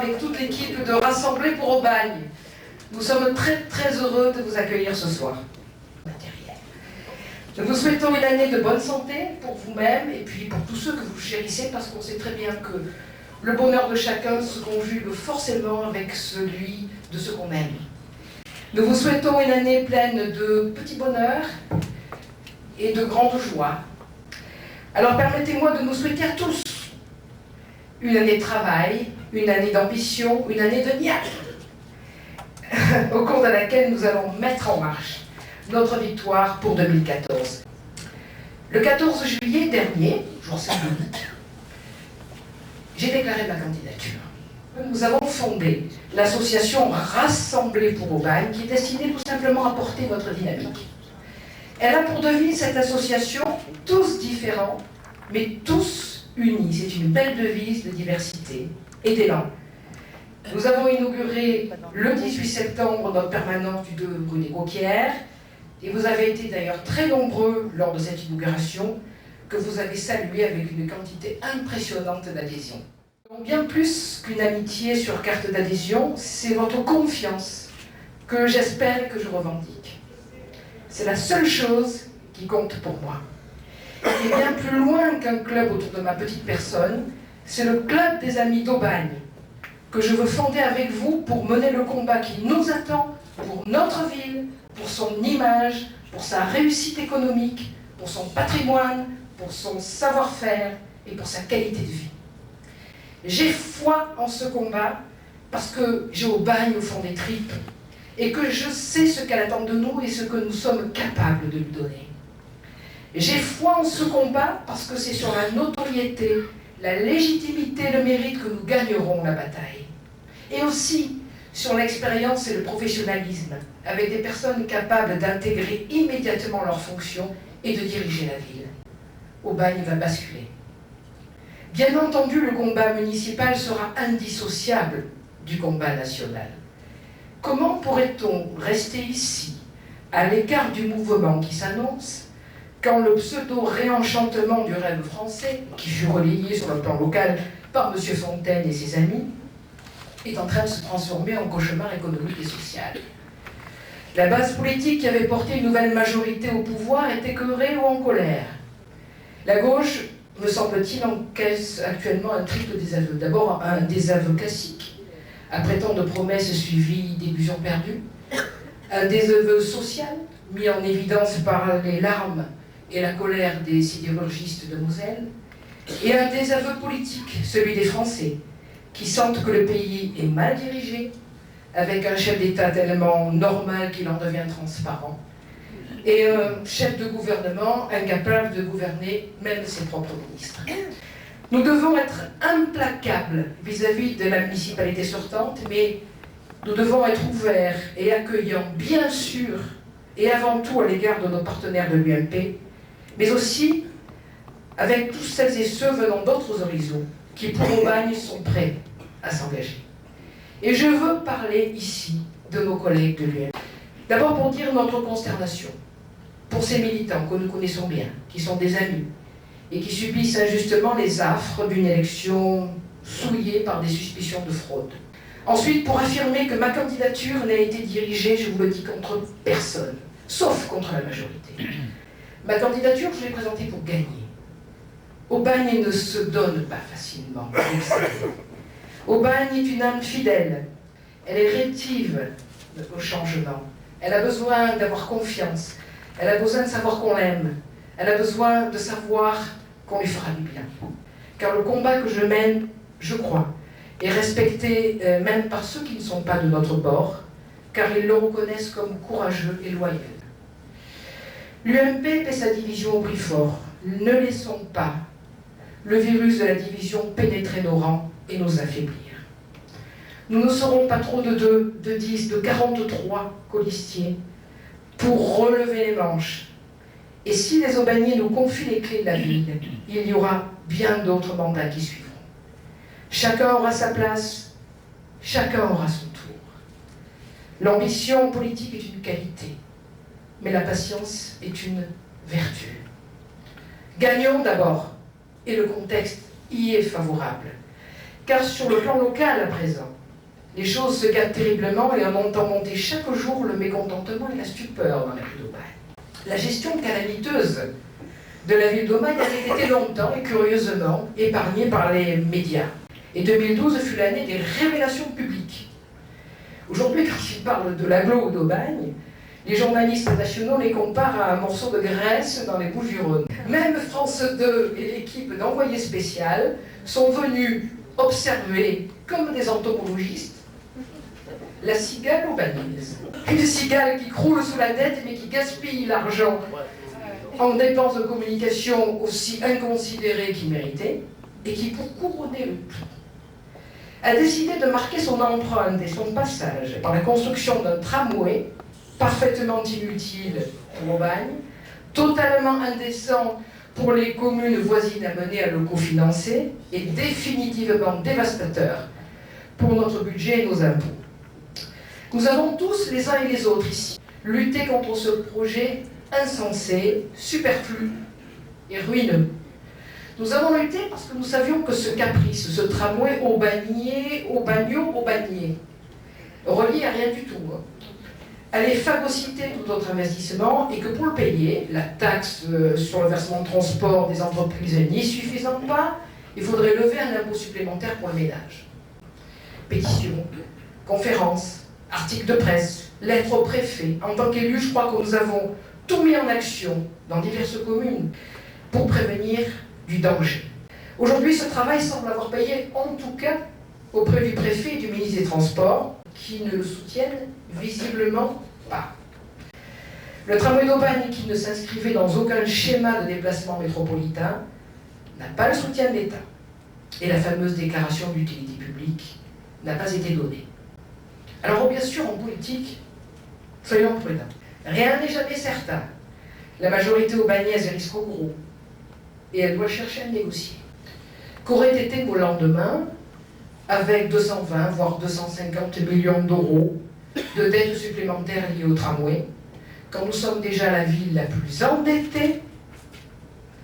avec toute l'équipe de Rassembler pour Aubagne. Nous sommes très heureux de vous accueillir ce soir. Nous vous souhaitons une année de bonne santé pour vous-même et puis pour tous ceux que vous chérissez, parce qu'on sait très bien que le bonheur de chacun se conjugue forcément avec celui de ceux qu'on aime. Nous vous souhaitons une année pleine de petits bonheurs et de grandes joies. Alors permettez-moi de nous souhaiter à tous une année de travail, une année d'ambition, une année de niaque, au cours de laquelle nous allons mettre en marche notre victoire pour 2014. Le 14 juillet dernier, jour symbolique, j'ai déclaré ma candidature. Nous avons fondé l'association Rassembler pour Aubagne, qui est destinée tout simplement à porter votre dynamique. Elle a pour devise, cette association, tous différents, mais tous unis. C'est une belle devise de diversité et d'élan. Nous avons inauguré le 18 septembre notre permanence du 2 rue des Coquières, et vous avez été d'ailleurs très nombreux lors de cette inauguration, que vous avez salué avec une quantité impressionnante d'adhésion. Bien plus qu'une amitié sur carte d'adhésion, c'est votre confiance que j'espère et que je revendique. C'est la seule chose qui compte pour moi. Et bien plus loin qu'un club autour de ma petite personne, c'est le club des amis d'Aubagne que je veux fonder avec vous pour mener le combat qui nous attend pour notre ville, pour son image, pour sa réussite économique, pour son patrimoine, pour son savoir-faire et pour sa qualité de vie. J'ai foi en ce combat parce que j'ai Aubagne au fond des tripes et que je sais ce qu'elle attend de nous et ce que nous sommes capables de lui donner. J'ai foi en ce combat parce que c'est sur la notoriété, la légitimité et le mérite que nous gagnerons la bataille. Et aussi sur l'expérience et le professionnalisme, avec des personnes capables d'intégrer immédiatement leurs fonctions et de diriger la ville. Aubagne va basculer. Bien entendu, le combat municipal sera indissociable du combat national. Comment pourrait-on rester ici, à l'écart du mouvement qui s'annonce, quand le pseudo-réenchantement du rêve français, qui fut relayé sur le plan local par M. Fontaine et ses amis, est en train de se transformer en cauchemar économique et social. La base politique qui avait porté une nouvelle majorité au pouvoir est écœurée ou en colère. La gauche, me semble-t-il, encaisse actuellement un triple désaveu. D'abord, un désaveu classique, après tant de promesses suivies d'illusions perdues. Un désaveu social, mis en évidence par les larmes et la colère des sidérurgistes de Moselle. Et un désaveu politique, celui des Français, qui sentent que le pays est mal dirigé, avec un chef d'État tellement normal qu'il en devient transparent, et un chef de gouvernement incapable de gouverner même ses propres ministres. Nous devons être implacables vis-à-vis de la municipalité sortante, mais nous devons être ouverts et accueillants, bien sûr, et avant tout à l'égard de nos partenaires de l'UMP, mais aussi avec tous celles et ceux venant d'autres horizons, qui pour Aubagne sont prêts à s'engager. Et je veux parler ici de nos collègues de l'UMP. D'abord pour dire notre consternation pour ces militants que nous connaissons bien, qui sont des amis, et qui subissent injustement les affres d'une élection souillée par des suspicions de fraude. Ensuite, pour affirmer que ma candidature n'a été dirigée, je vous le dis, contre personne, sauf contre la majorité. Ma candidature, je l'ai présentée pour gagner. Aubagne ne se donne pas facilement. Aubagne est une âme fidèle. Elle est rétive au changement. Elle a besoin d'avoir confiance. Elle a besoin de savoir qu'on l'aime. Elle a besoin de savoir qu'on lui fera du bien. Car le combat que je mène, je crois, est respecté même par ceux qui ne sont pas de notre bord, car ils le reconnaissent comme courageux et loyal. L'UMP paie sa division au prix fort. Ne laissons pas le virus de la division pénétrer nos rangs et nous affaiblir. Nous ne serons pas trop de 2, de 10, de 43 colistiers pour relever les manches. Et si les Aubagnais nous confient les clés de la ville, il y aura bien d'autres mandats qui suivront. Chacun aura sa place, chacun aura son tour. L'ambition politique est une qualité, mais la patience est une vertu. Gagnons d'abord, et le contexte y est favorable. Car sur le plan local à présent, Les choses se gâtent terriblement et on entend monter chaque jour le mécontentement et la stupeur dans la ville d'Aubagne. La gestion calamiteuse de la ville d'Aubagne avait été longtemps et curieusement épargnée par les médias. Et 2012 fut l'année des révélations publiques. Aujourd'hui, quand ils parlent de l'agglo d'Aubagne, les journalistes nationaux les comparent à un morceau de graisse dans les Bouches-du-Rhône. Même France 2 et l'équipe d'envoyés spécial sont venus observer, comme des entomologistes, la cigale aubagnaise. Une cigale qui croule sous la dette mais qui gaspille l'argent en dépenses de communication aussi inconsidérées qu'il méritait, et qui, pour couronner le tout, a décidé de marquer son empreinte et son passage par la construction d'un tramway parfaitement inutile pour Aubagne, totalement indécent pour les communes voisines amenées à le cofinancer et définitivement dévastateur pour notre budget et nos impôts. Nous avons tous, les uns et les autres ici, lutté contre ce projet insensé, superflu et ruineux. Nous avons lutté parce que nous savions que ce caprice, ce tramway aubagnais, relié à rien du tout, allait phagocyter tout notre investissement et que pour le payer, la taxe sur le versement de transport des entreprises n'y suffisant pas, il faudrait lever un impôt supplémentaire pour le ménage. Pétitions, conférences, articles de presse, lettres au préfet. En tant qu'élu, je crois que nous avons tout mis en action dans diverses communes pour prévenir du danger. Aujourd'hui, ce travail semble avoir payé, en tout cas, auprès du préfet et du ministre des Transports, qui ne le soutiennent visiblement pas. Le tramway d'Aubagne, qui ne s'inscrivait dans aucun schéma de déplacement métropolitain, n'a pas le soutien de l'État. Et la fameuse déclaration d'utilité publique n'a pas été donnée. Alors bien sûr, en politique, soyons prudents. Rien n'est jamais certain. La majorité aubagnaise risque au gros. Et elle doit chercher à négocier. Qu'aurait été au lendemain, avec 220 voire 250 millions d'euros de dettes supplémentaires liées au tramway, quand nous sommes déjà la ville la plus endettée,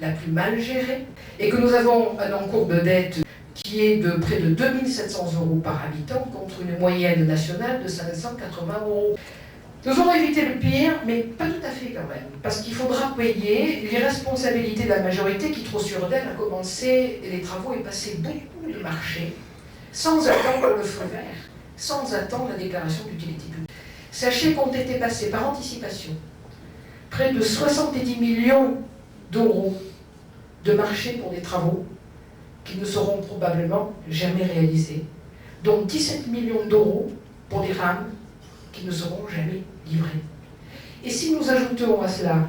la plus mal gérée, et que nous avons un encours de dette qui est de près de 2 700 euros par habitant contre une moyenne nationale de 580 euros. Nous aurons évité le pire, mais pas tout à fait quand même, parce qu'il faudra payer l'irresponsabilité de la majorité qui, trop sûre d'elle, a commencé les travaux et passé beaucoup de marchés sans attendre le feu vert, sans attendre la déclaration d'utilité publique. Sachez qu'ont été passés par anticipation près de 70 millions d'euros de marchés pour des travaux qui ne seront probablement jamais réalisés, dont 17 millions d'euros pour des rames qui ne seront jamais livrées. Et si nous ajoutons à cela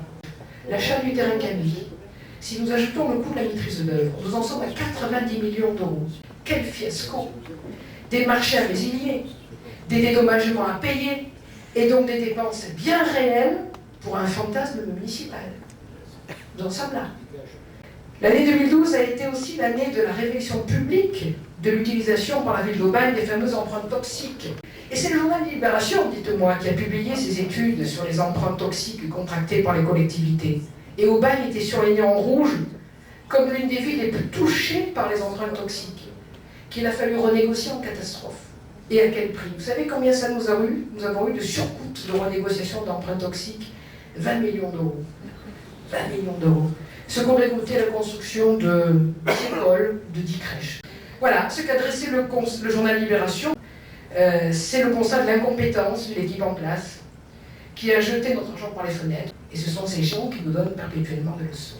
l'achat du terrain Camille, si nous ajoutons le coût de la maîtrise d'œuvre, nous en sommes à 90 millions d'euros. Quel fiasco! Des marchés à résilier, des dédommagements à payer, et donc des dépenses bien réelles pour un fantasme municipal. Nous en sommes là. L'année 2012 a été aussi l'année de la révélation publique de l'utilisation par la ville d'Aubagne des fameuses empreintes toxiques. Et c'est le journal Libération, dites-moi, qui a publié ces études sur les empreintes toxiques contractées par les collectivités. Et Aubagne était surligné en rouge comme l'une des villes les plus touchées par les empreintes toxiques, qu'il a fallu renégocier en catastrophe. Et à quel prix? Vous savez combien ça nous a eu? Nous avons eu de surcoûts de renégociation d'empreintes toxiques, 20 millions d'euros. 20 millions d'euros. Ce qu'aurait coûté la construction de 10 écoles, de 10 crèches. Voilà, ce qu'a dressé le journal Libération, c'est le constat de l'incompétence de l'équipe en place, qui a jeté notre argent par les fenêtres, et ce sont ces gens qui nous donnent perpétuellement des leçons.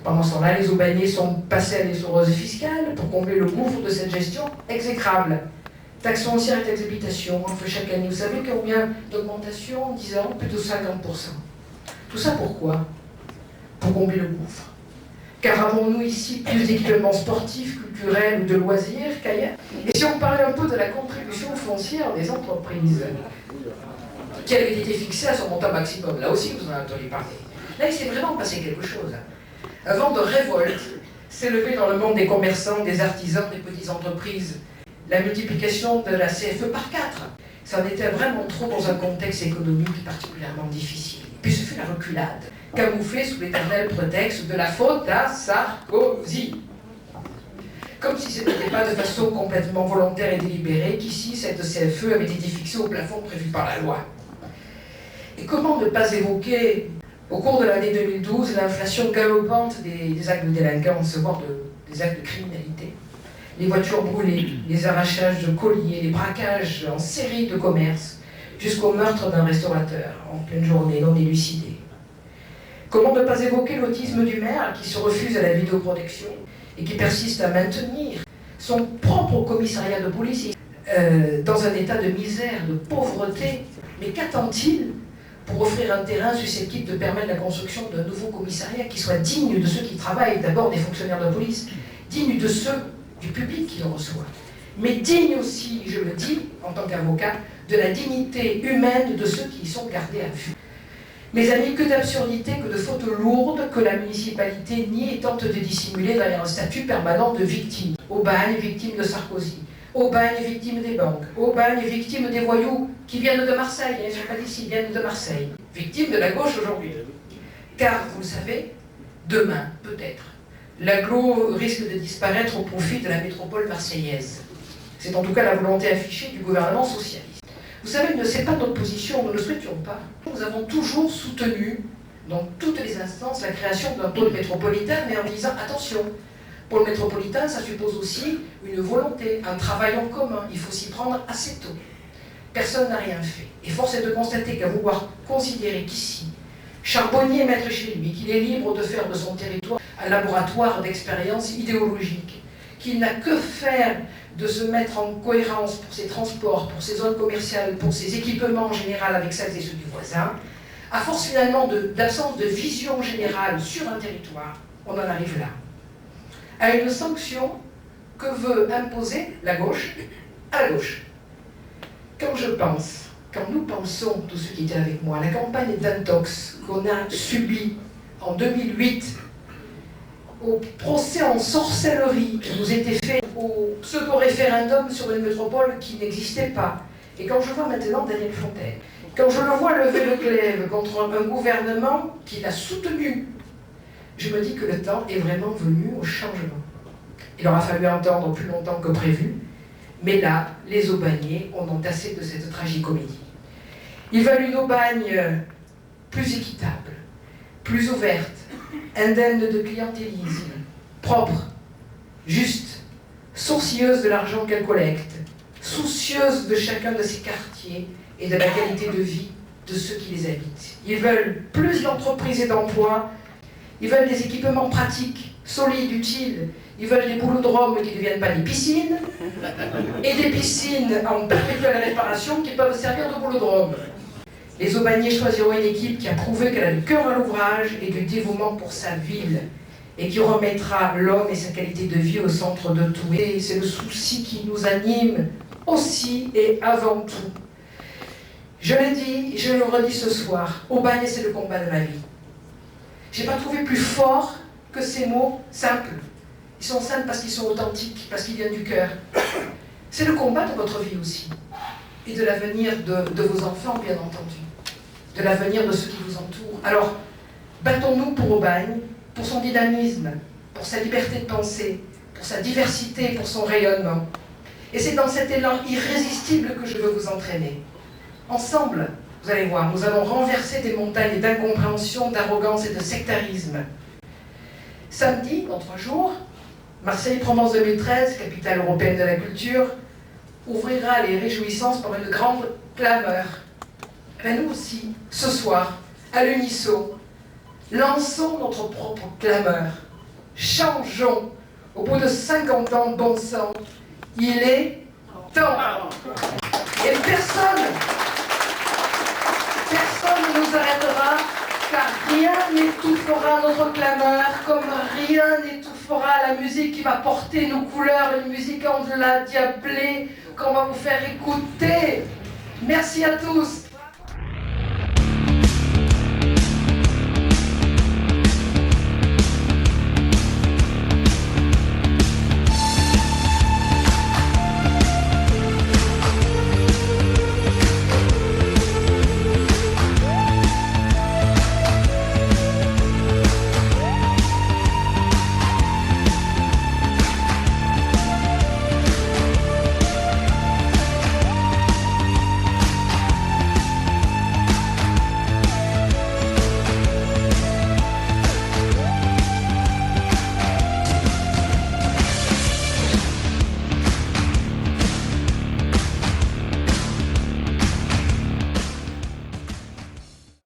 Pendant ce temps-là, les Aubagnais sont passés à l'essoreuse fiscale pour combler le gouffre de cette gestion exécrable. Taxe foncière et taxe d'habitation, on fait chaque année. Vous savez combien d'augmentation en 10 ans? Plus de 50%. Tout ça pourquoi? Pour combler le gouffre. Car avons-nous ici plus d'équipements sportifs, culturels ou de loisirs qu'ailleurs? Et si on parlait un peu de la contribution foncière des entreprises, qui avait été fixée à son montant maximum, là aussi vous en avez entendu parler. Là, il s'est vraiment passé quelque chose. Un vent de révolte s'est levé dans le monde des commerçants, des artisans, des petites entreprises. La multiplication de la CFE par 4. Ça en était vraiment trop dans un contexte économique particulièrement difficile. Puis ce fut la reculade, camouflée sous l'éternel prétexte de la faute à Sarkozy. Comme si ce n'était pas de façon complètement volontaire et délibérée qu'ici, cette CFE avait été fixée au plafond prévu par la loi. Et comment ne pas évoquer, au cours de l'année 2012, l'inflation galopante des actes de délinquance, voire des actes de criminalité, les voitures brûlées, les arrachages de colliers, les braquages en série de commerce, jusqu'au meurtre d'un restaurateur en pleine journée non élucidé. Comment ne pas évoquer l'autisme du maire qui se refuse à la vidéoprotection et qui persiste à maintenir son propre commissariat de police dans un état de misère, de pauvreté. Mais qu'attend-il pour offrir un terrain susceptible de permettre la construction d'un nouveau commissariat qui soit digne de ceux qui travaillent, d'abord des fonctionnaires de police, digne de ceux du public qui le reçoit, mais digne aussi, je le dis en tant qu'avocat, de la dignité humaine de ceux qui y sont gardés à vue. Mes amis, que d'absurdité, que de fautes lourdes que la municipalité nie et tente de dissimuler derrière un statut permanent de victime. Aubagne, victime de Sarkozy. Aubagne, victime des banques. Aubagne, victime des voyous qui viennent de Marseille. Ils ne sont pas d'ici, ils viennent de Marseille. Victime de la gauche aujourd'hui. Car, vous le savez, demain, peut-être, l'agglo risque de disparaître au profit de la métropole marseillaise. C'est en tout cas la volonté affichée du gouvernement socialiste. Vous savez, ce n'est pas notre position, nous ne le souhaitions pas. Nous avons toujours soutenu, dans toutes les instances, la création d'un pôle métropolitain, mais en disant, attention, pôle métropolitain, ça suppose aussi une volonté, un travail en commun, il faut s'y prendre assez tôt. Personne n'a rien fait. Et force est de constater qu'à vouloir considérer qu'ici, Charbonnier maître chez lui, qu'il est libre de faire de son territoire un laboratoire d'expérience idéologique, qu'il n'a que faire de se mettre en cohérence pour ses transports, pour ses zones commerciales, pour ses équipements en général avec celles et ceux du voisin, à force finalement d'absence de vision générale sur un territoire, on en arrive là. À une sanction que veut imposer la gauche à la gauche. Quand nous pensons, tous ceux qui étaient avec moi, à la campagne d'intox qu'on a subie en 2008, au procès en sorcellerie qui nous était fait, au pseudo-référendum sur une métropole qui n'existait pas. Et quand je vois maintenant Daniel Fontaine, quand je le vois lever le glaive contre un gouvernement qui l'a soutenu, je me dis que le temps est vraiment venu au changement. Il aura fallu attendre plus longtemps que prévu, mais là, les Aubagnais en ont assez de cette tragicomédie. Ils veulent une Aubagne plus équitable, plus ouverte, indemne de clientélisme, propre, juste, sourcilleuse de l'argent qu'elle collecte, soucieuse de chacun de ses quartiers et de la qualité de vie de ceux qui les habitent. Ils veulent plus d'entreprises et d'emplois, ils veulent des équipements pratiques, solides, utiles, ils veulent des boulodromes qui ne deviennent pas des piscines, et des piscines en perpétuelle réparation qui peuvent servir de boulodrome. Les Aubagnais choisiront une équipe qui a prouvé qu'elle a du cœur à l'ouvrage et du dévouement pour sa ville, et qui remettra l'homme et sa qualité de vie au centre de tout. Et c'est le souci qui nous anime aussi et avant tout. Je l'ai dit, je le redis ce soir, Aubagne, c'est le combat de ma vie. Je n'ai pas trouvé plus fort que ces mots simples. Ils sont simples parce qu'ils sont authentiques, parce qu'ils viennent du cœur. C'est le combat de votre vie aussi. Et de l'avenir de vos enfants, bien entendu. De l'avenir de ceux qui vous entourent. Alors, battons-nous pour Aubagne, pour son dynamisme, pour sa liberté de penser, pour sa diversité, pour son rayonnement. Et c'est dans cet élan irrésistible que je veux vous entraîner. Ensemble, vous allez voir, nous allons renverser des montagnes d'incompréhension, d'arrogance et de sectarisme. Samedi, dans 3 jours, Marseille Provence 2013, capitale européenne de la culture, ouvrira les réjouissances par une grande clameur. Ben nous aussi, ce soir, à l'unisson, lançons notre propre clameur. Changeons. Au bout de 50 ans de bon sang, il est temps. Et personne ne nous arrêtera, car rien n'étouffera notre clameur, comme rien n'étouffera la musique qui va porter nos couleurs, une musique endiablée qu'on va vous faire écouter. Merci à tous.